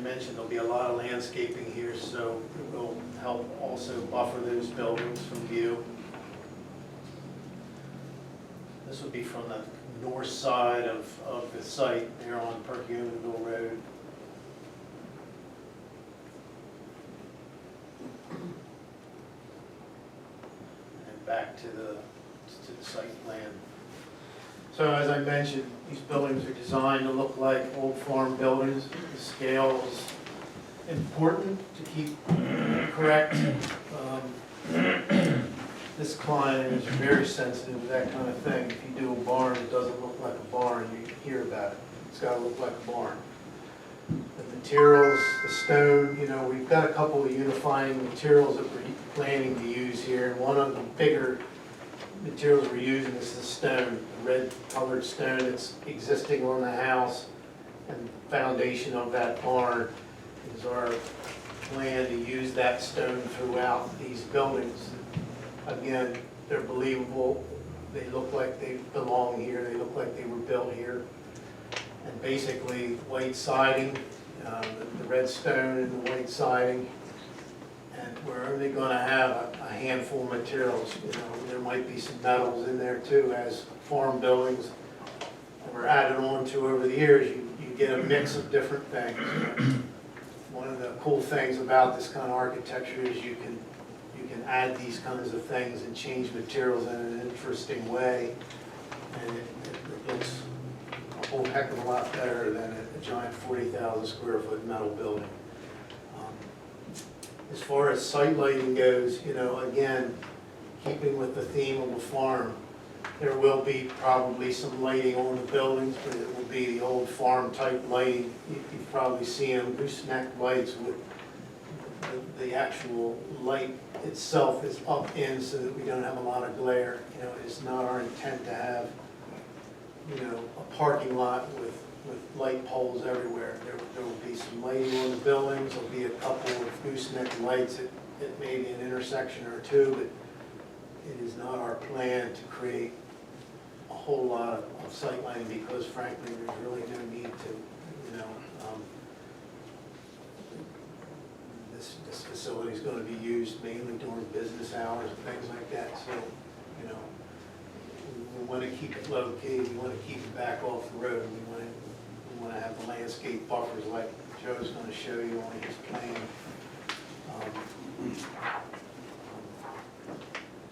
mentioned, there'll be a lot of landscaping here, so it will help also buffer those buildings from view. This would be from the north side of the site there on Perkiomenville Road. And back to the site plan. So as I mentioned, these buildings are designed to look like old farm buildings. The scale is important to keep correct. This client is very sensitive to that kind of thing. If you do a barn, it doesn't look like a barn, you hear about it. It's got to look like a barn. The materials, the stone, you know, we've got a couple of unifying materials that we're planning to use here. And one of the bigger materials we're using is the stone, the red colored stone that's existing on the house, and the foundation of that barn is our plan to use that stone throughout these buildings. Again, they're believable, they look like they belong here, they look like they were built here. And basically white siding, the red stone and the white siding. And we're only going to have a handful of materials. You know, there might be some metals in there too, as farm buildings that were added on to over the years. You get a mix of different things. One of the cool things about this kind of architecture is you can add these kinds of things and change materials in an interesting way, and it looks a whole heck of a lot better than a giant 40,000 square foot metal building. As far as site lighting goes, you know, again, keeping with the theme of a farm, there will be probably some lighting on the buildings, but it will be the old farm type lighting. You've probably seen them, gooseneck lights with the actual light itself is up in so that we don't have a lot of glare. You know, it's not our intent to have, you know, a parking lot with light poles everywhere. There will be some lighting on the buildings. There'll be a couple of gooseneck lights at maybe an intersection or two, but it is not our plan to create a whole lot of sight lighting because frankly there's really no need to, you know. This facility is going to be used mainly during business hours and things like that. So, you know, we want to keep it low key. We want to keep it back off the road. We want to have the landscape buffers like Joe's going to show you on his plan.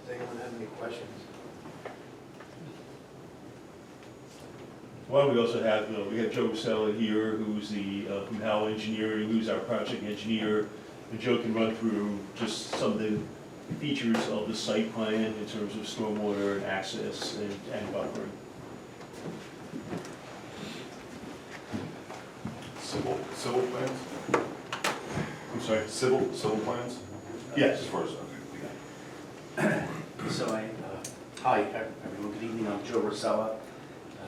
Does anyone have any questions? Well, we also have we have Joe Sella here, who's the from Howell Engineering, who's our project engineer. And Joe can run through just some of the features of the site plan in terms of stormwater and access and buffering. Civil plans? I'm sorry? Civil plans? Yes. As far as, okay. So hi everyone, good evening, I'm Joe Rosella,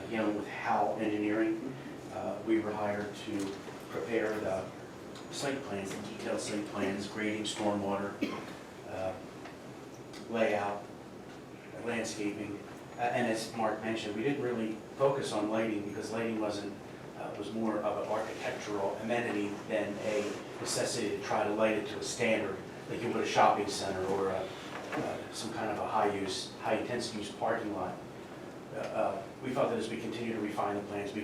again with Howell Engineering. We were hired to prepare the site plans, the detailed site plans, grading, stormwater, layout, landscaping. And as Mark mentioned, we didn't really focus on lighting because lighting was more of an architectural amenity than a necessity to try to light it to a standard like you would a shopping center or some kind of a high-intensity use parking lot. We thought that as we continue to refine the plans, we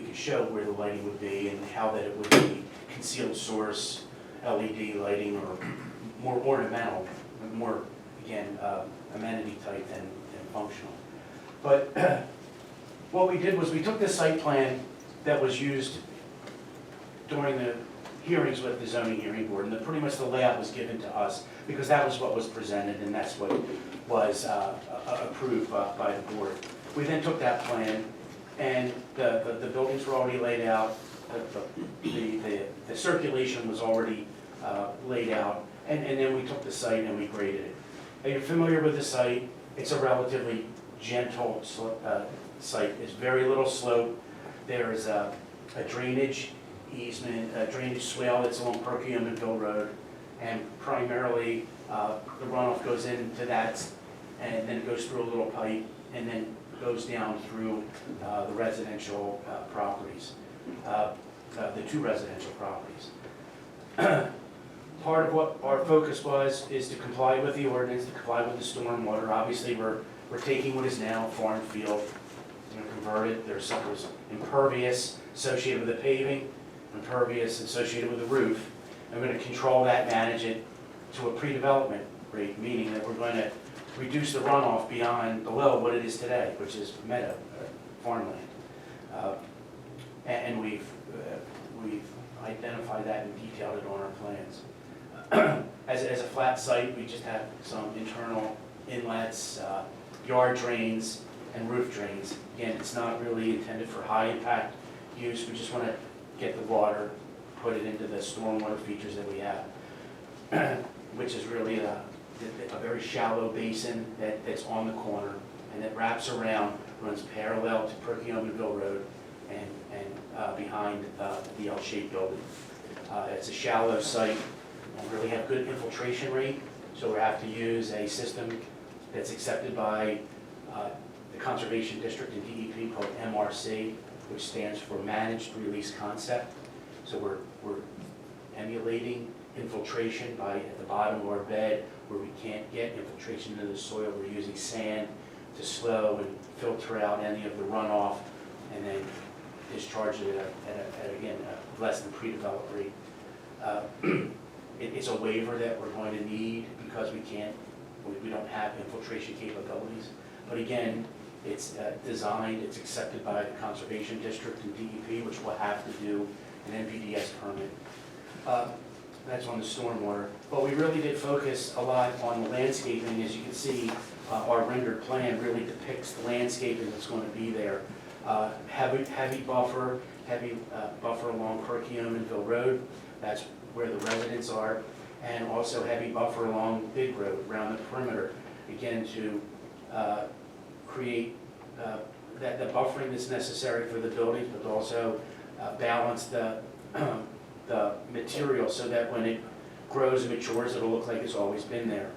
could show where the lighting would be and how that it would be concealed source, LED lighting, or more ornamental, more, again, amenity type than functional. But what we did was we took the site plan that was used during the hearings with the zoning hearing board, and pretty much the layout was given to us because that was what was presented and that's what was approved by the board. We then took that plan and the buildings were already laid out, the circulation was already laid out, and then we took the site and we graded it. Now, you're familiar with the site. It's a relatively gentle site. There's very little slope. There's a drainage easement, a drainage swale that's along Perkiomenville Road, and primarily the runoff goes into that, and then it goes through a little pipe, and then goes down through the residential properties. the two residential properties. Part of what our focus is to comply with the ordinance, to comply with the stormwater. Obviously, we're taking what is now a farm field, we're gonna convert it. There's impervious associated with the paving, impervious associated with the roof. And we're gonna control that, manage it to a pre-development rate, meaning that we're going to reduce the runoff below what it is today, which is meadow, farmland. And we've identified that and detailed it on our plans. As a flat site, we just have some internal inlets, yard drains, and roof drains. Again, it's not really intended for high impact use. We just want to get the water, put it into the stormwater features that we have, which is really a very shallow basin that's on the corner and that wraps around, runs parallel to Perkiomenville Road and behind the L-shaped building. It's a shallow site. We really have good infiltration rate, so we have to use a system that's accepted by the Conservation District and DEP called MRC, which stands for Managed Release Concept. So we're emulating infiltration at the bottom of our bed where we can't get infiltration into the soil. We're using sand to slow and filter out any of the runoff and then discharge it at again, a less than pre-developed rate. It's a waiver that we're going to need because we don't have infiltration capabilities. But again, it's designed, it's accepted by the Conservation District and DEP, which will have to do an NPDES permit. That's on the stormwater. But we really did focus a lot on the landscaping. As you can see, our rendered plan really depicts the landscaping that's going to be there. Heavy buffer along Perkiomenville Road. That's where the residents are, and also heavy buffer along Big Road around the perimeter, again to create the buffering that's necessary for the buildings, but also balance the material so that when it grows and matures, it'll look like it's always been there.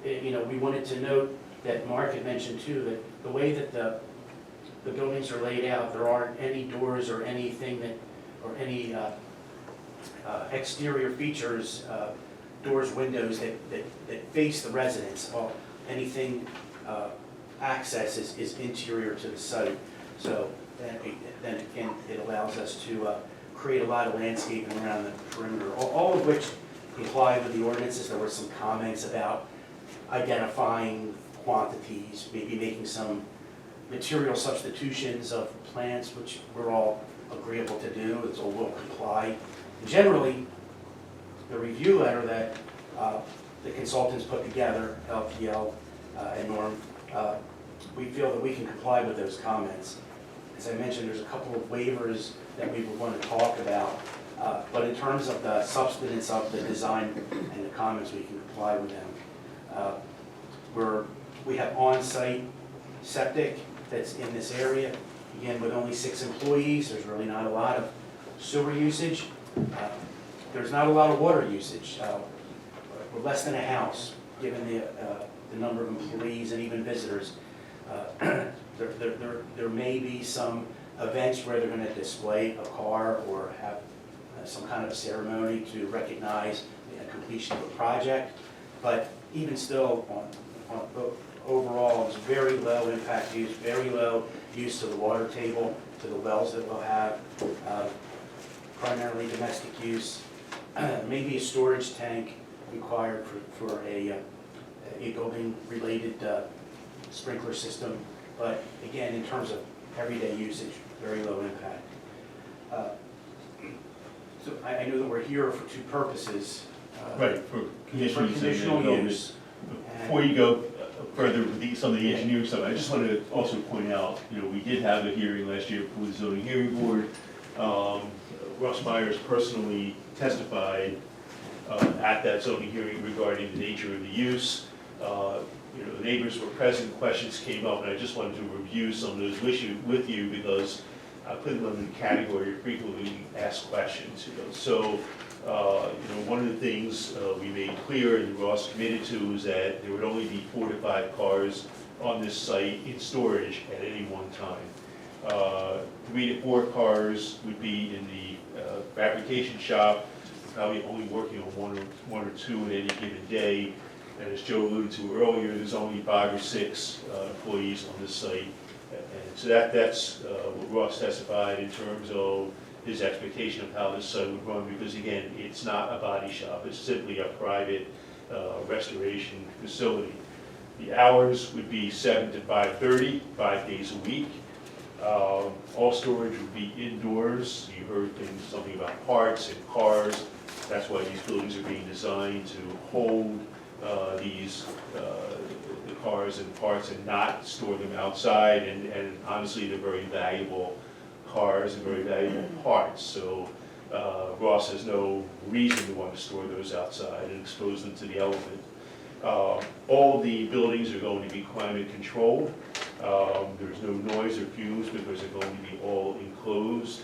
We wanted to note that Mark had mentioned too that the way that the buildings are laid out, there aren't any doors or anything or any exterior features, doors, windows that face the residents. Well, anything access is interior to the site. So then again, it allows us to create a lot of landscaping around the perimeter, all of which comply with the ordinances. There were some comments about identifying quantities, maybe making some material substitutions of plants, which we're all agreeable to do. It's all will comply. Generally, the review letter that the consultants put together, LPL and Norm, we feel that we can comply with those comments. As I mentioned, there's a couple of waivers that we would want to talk about, but in terms of the substance of the design and the comments, we can comply with them. We have on-site septic that's in this area. Again, with only 6 employees, there's really not a lot of sewer usage. There's not a lot of water usage. We're less than a house, given the number of employees and even visitors. There may be some events where they're going to display a car or have some kind of ceremony to recognize the completion of a project. But even still, overall, it's very low impact use, very low use to the water table, to the wells that we'll have. Primarily domestic use, maybe a storage tank required for a building-related sprinkler system. But again, in terms of everyday usage, very low impact. So I know that we're here for 2 purposes. Right, for conditional use. Before you go further with some of the engineering stuff, I just wanted to also point out, we did have a hearing last year for the zoning hearing board. Russ Myers personally testified at that zoning hearing regarding the nature of the use. The neighbors were present, questions came up, and I just wanted to review some of those issues with you because I put them in the category of frequently asked questions. So, one of the things we made clear and Ross committed to is that there would only be 4 to 5 cars on this site in storage at any one time. 3 to 4 cars would be in the fabrication shop, probably only working on one or two at any given day. And as Joe alluded to earlier, there's only 5 or 6 employees on this site. And so that's what Ross testified in terms of his expectation of how this site would run, because again, it's not a body shop, it's simply a private restoration facility. The hours would be 7 to 5:30, 5 days a week. All storage would be indoors. You heard something about parts and cars. That's why these buildings are being designed to hold the cars and parts and not store them outside. And honestly, they're very valuable cars and very valuable parts. So Ross has no reason to want to store those outside and expose them to the element. All the buildings are going to be climate controlled. There's no noise or fumes because they're going to be all enclosed.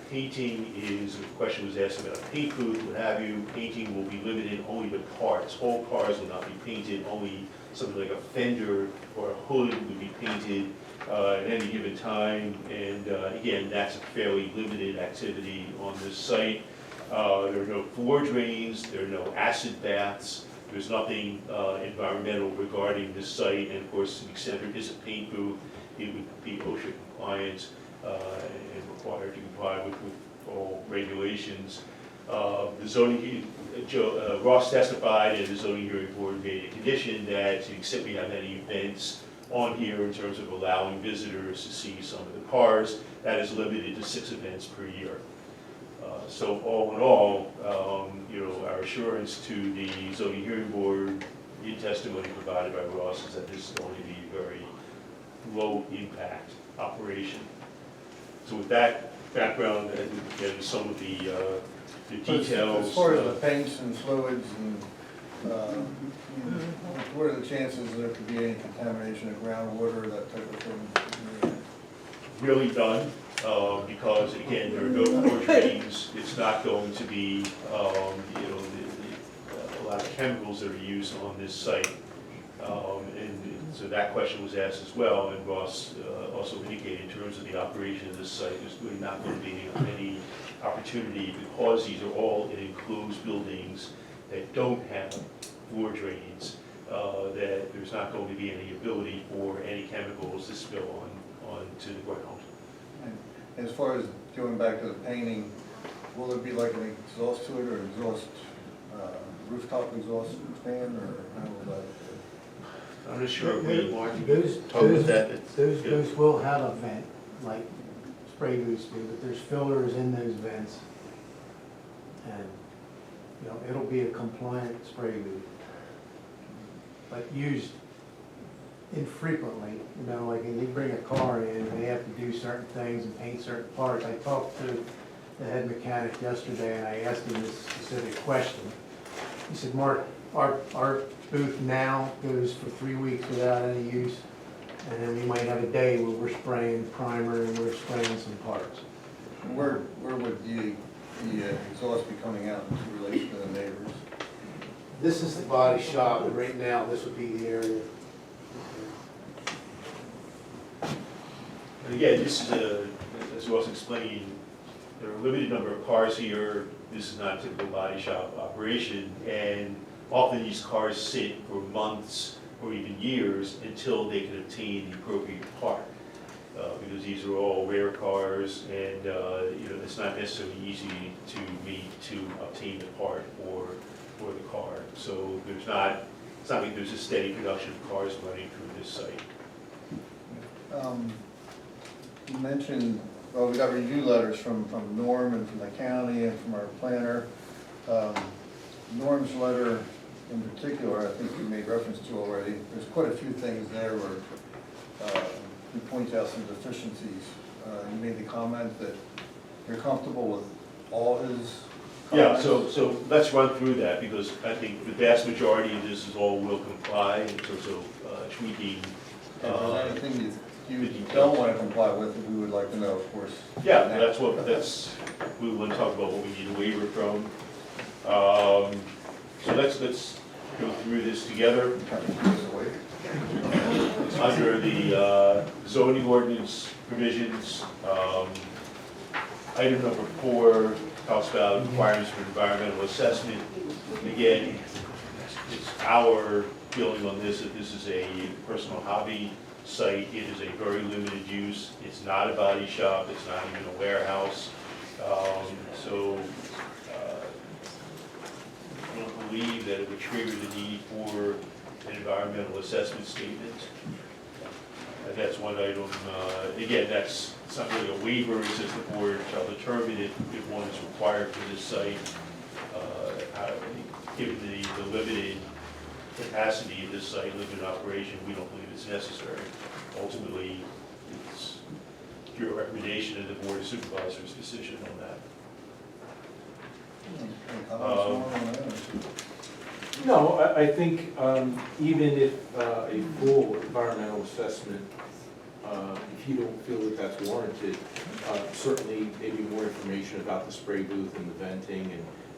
Painting is, a question was asked about a paint booth, what have you. Painting will be limited only to parts. Whole cars will not be painted. Only something like a fender or a hood would be painted at any given time. And again, that's a fairly limited activity on this site. There are no floor drains, there are no acid baths, there's nothing environmental regarding this site, and of course, to the extent there is a paint booth, it would be OSHA compliant and required to comply with all regulations. The zoning, Ross testified, and the zoning hearing board made a condition that to the extent we have any events on here in terms of allowing visitors to see some of the cars, that is limited to 6 events per year. So all in all, our assurance to the zoning hearing board in testimony provided by Ross is that this is going to be a very low impact operation. So with that background and again, some of the details. As far as the paints and fluids and, what are the chances there could be any contamination of groundwater, that type of thing? Really done. Because again, there are no floor drains, it's not going to be, a lot of chemicals that are used on this site. And so that question was asked as well, and Ross also indicated in terms of the operation of this site, there's really not going to be any opportunity, because these are all in enclosed buildings that don't have floor drains, that there's not going to be any ability for any chemicals to spill onto the ground. As far as going back to the painting, will there be like an exhaust to it, or exhaust, rooftop exhaust fan, or how will that? I'm not sure if we Those will have a vent, like spray booths do, but there's fillers in those vents. And, it'll be a compliant spray booth. But used infrequently, like when you bring a car in and they have to do certain things and paint certain parts. I talked to the head mechanic yesterday and I asked him this specific question. He said, Mark, our booth now goes for 3 weeks without any use, and then we might have a day where we're spraying primer and we're spraying some parts. Where would the exhaust be coming out in relation to the neighbors? This is the body shop, and right now this would be the area. And again, this is as Ross explained, there are a limited number of cars here. This is not a typical body shop operation, and often these cars sit for months or even years until they can obtain the appropriate part. Because these are all rare cars, and it's not necessarily easy to obtain the part for the car. So it's not like there's a steady production of cars running through this site. You mentioned, well, we got review letters from Norm and from the county and from our planner. Norm's letter in particular, I think you made reference to already. There's quite a few things there where he points out some deficiencies. You made the comment that you're comfortable with all his Yeah, comments? so let's run through that, because I think the vast majority of this is all will comply in terms of tweaking. If there's anything you don't want to comply with, we would like to know, of course. Yeah, we want to talk about what we need a waiver from. So let's go through this together. Kind of gives away. under the zoning ordinance provisions. Item number 4 talks about requirements for environmental assessment. Again, it's our feeling on this, that this is a personal hobby site. It is a very limited use. It's not a body shop. It's not even a warehouse. I don't believe that it would trigger the need for an environmental assessment statement. That's one item. Again, it's not really a waiver. It says the board shall determine if one is required for this site. Given the limited capacity of this site, limited operation, we don't believe it's necessary. Ultimately, it's your recommendation and the board of supervisors' decision on that. Any comments on that? No, I think even if a full environmental assessment, if you don't feel that that's warranted, certainly maybe more information about the spray booth and the venting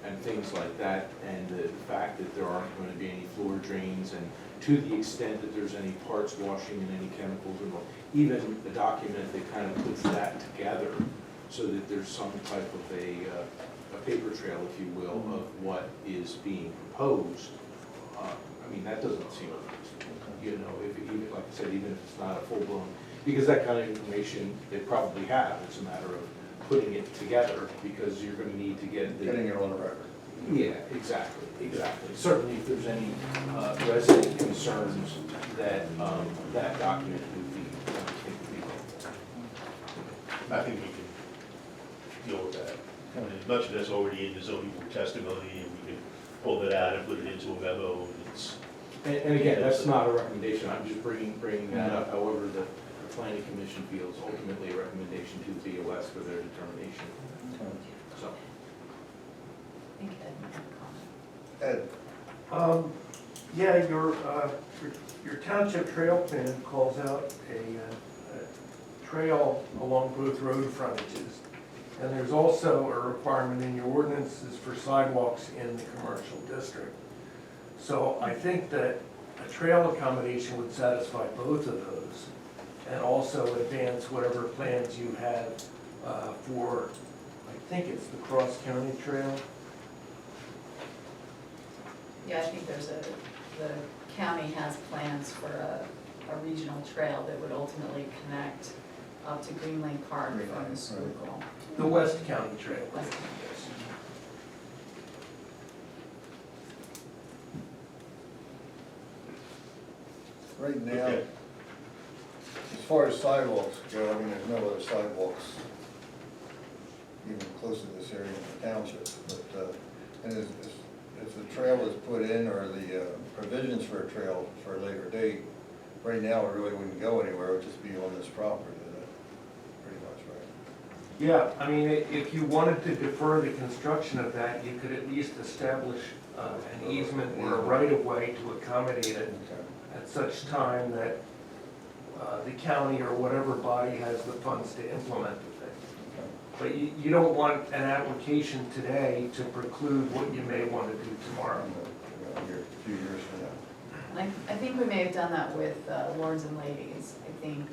and things like that, and the fact that there aren't going to be any floor drains, and to the extent that there's any parts washing and any chemicals involved, even a document that kind of puts that together so that there's some type of a paper trail, if you will, of what is being proposed. I mean, that doesn't seem unreasonable, you know, if, even, like I said, even if it's not a full-blown, because that kind of information they probably have, it's a matter of putting it together, because you're gonna need to get the. Getting it on the record. Yeah, exactly. Certainly if there's any resident concerns that, that document would be helpful. I think we can deal with that. I mean, much of that's already in the zoning board testimony, and we can pull that out and put it into a memo. And again, that's not a recommendation, I'm just bringing that up, however the planning commission feels ultimately a recommendation to the BOS for their determination, so. I think Ed had a comment. Ed, Yeah, your township trail plan calls out a trail along both road frontages. And there's also a requirement in your ordinances for sidewalks in the commercial district. So I think that a trail accommodation would satisfy both of those and also advance whatever plans you have for, I think it's the Cross County Trail. Yeah, I think the county has plans for a regional trail that would ultimately connect up to Green Lane Park Green from Lane, the school. The West County Trail. West County. right now, Okay. as far as sidewalks go, I mean, there's no other sidewalks even close to this area in the township, but, and as the trail is put in, or the provisions for a trail for a later date, right now, it really wouldn't go anywhere, it would just be on this property, pretty much, right? Yeah, I mean, if you wanted to defer the construction of that, you could at least establish an easement or a right-of-way to accommodate it Okay. at such time that the county or whatever body has the funds to implement the thing. But you don't want an application today to preclude what you may want to do tomorrow. Here, a few years from now. And I think we may have done that with Lords and Ladies. I think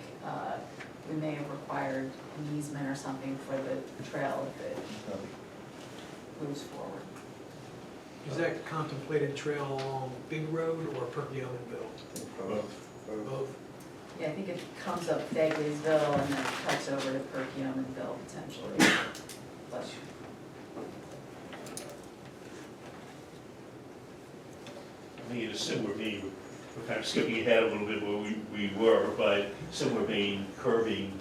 we may have required an easement or something for the trail if it moves forward. Is that contemplated trail along Big Road or Perkiomenville? Both. Yeah, I think it comes up Fagley'sville and then cuts over to Perkiomenville potentially. But I think in a similar vein, we're kind of skipping ahead a little bit where we were, but similar vein, curbing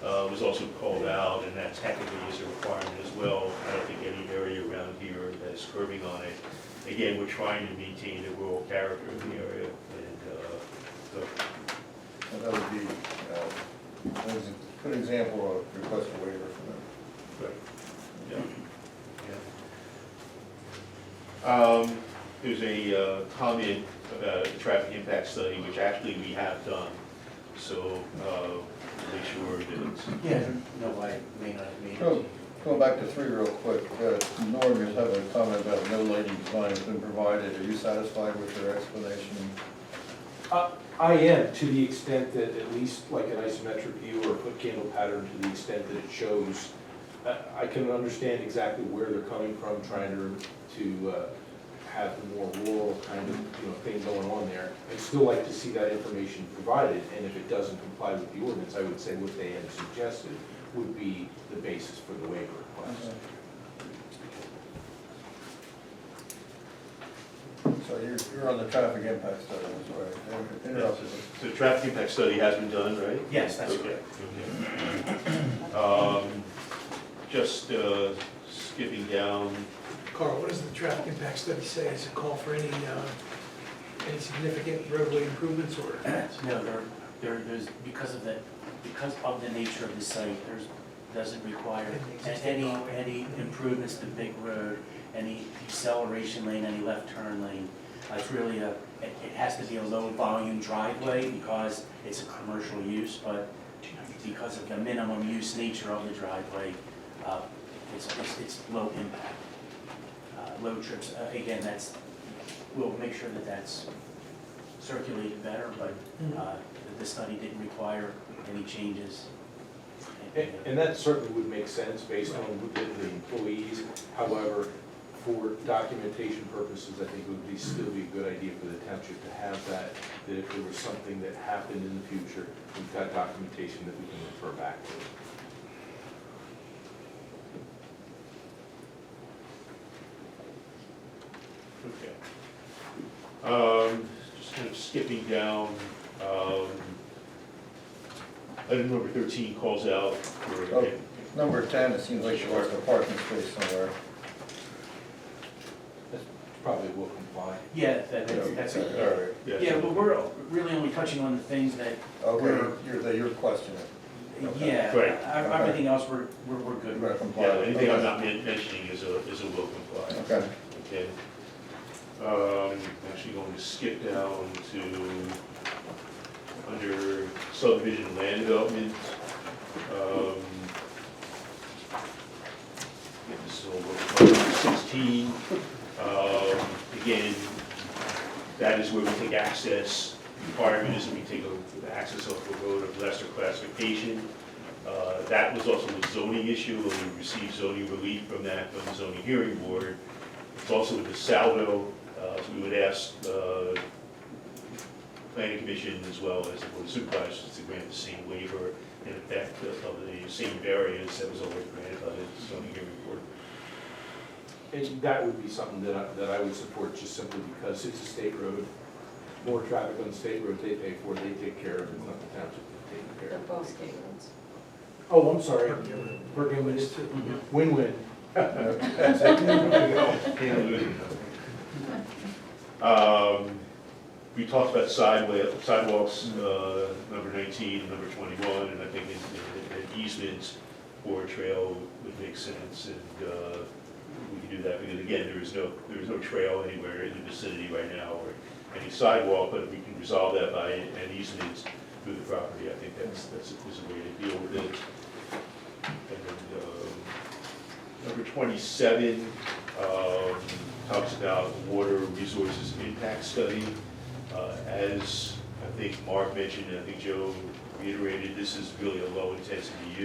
was also called out, and that technically is a requirement as well. I don't think any area around here has curbing on it. Again, we're trying to maintain the rural character of the area, and so. And that would be, that was a good example of request a waiver for them. Right. Yeah. There's a comment about a traffic impact study, which actually we have done, so make sure that it's. Yeah, no, I may not have made So, it. going back to 3 real quick, Norm, you have a comment about no lighting design has been provided. Are you satisfied with your explanation? I am, to the extent that at least like an isometric view or a foot candle pattern, to the extent that it shows, I can understand exactly where they're coming from, trying to have a more rural kind of, thing going on there. I'd still like to see that information provided, and if it doesn't comply with the ordinance, I would say what they had suggested would be the basis for the waiver request. So you're on the traffic impact study, I'm sorry. I interrupted. So the traffic impact study has been done, right? Yes, that's Okay. correct. Just skipping down, Carl, what does the traffic impact study say? Does it call for any significant roadway improvements or? No, there's, because of the nature of the site, doesn't require any improvements to Big Road, any deceleration lane, any left turn lane. It's really it has to be a low volume driveway because it's a commercial use, but because of the minimum use nature of the driveway, it's low impact. Low trips, again, we'll make sure that that's circulated better, but the study didn't require any changes. And that certainly would make sense based on the employees. However, for documentation purposes, I think it would still be a good idea for the township to have that if there was something that happened in the future, we've got documentation that we can refer back to. okay. Just kind of skipping down, item number 13 calls out for, Oh, number 10, it seems like you lost a parking space somewhere. Probably will comply. Yeah, that's All right. yeah, but we're really only touching on the things that Okay, you're questioning. Okay. yeah, Right. everything else we're You're good gonna with. comply. yeah, anything I'm Okay. not mentioning is a will comply. Okay. Okay. Actually going to skip down to, under subdivision land development. Yeah, this is over 16. Again, that is where we take access. Requirement is that we take access off the road of lesser classification. That was also a zoning issue, and we received zoning relief from that from the zoning hearing board. It's also with the Saldo, so we would ask planning commission as well as the board of supervisors to grant the same waiver in effect of the same variance that was already granted by the zoning hearing board. And that would be something that I would support just simply because it's a state road. More traffic on the state road they pay for, they take care of, it's not the township that takes care They're of. both state roads. Oh, I'm sorry. Win-win. Win-win. We talked about sidewalks, number 19 and number 21, and I think an easement for a trail would make sense, and we can do that, because again, there is no trail anywhere in the vicinity right now, or any sidewalk, but if we can resolve that by an easement through the property, I think that's a way to deal with it. And then, number 27 talks about water resources impact study. As I think Mark mentioned, and I think Joe reiterated, this is really a low intensity use.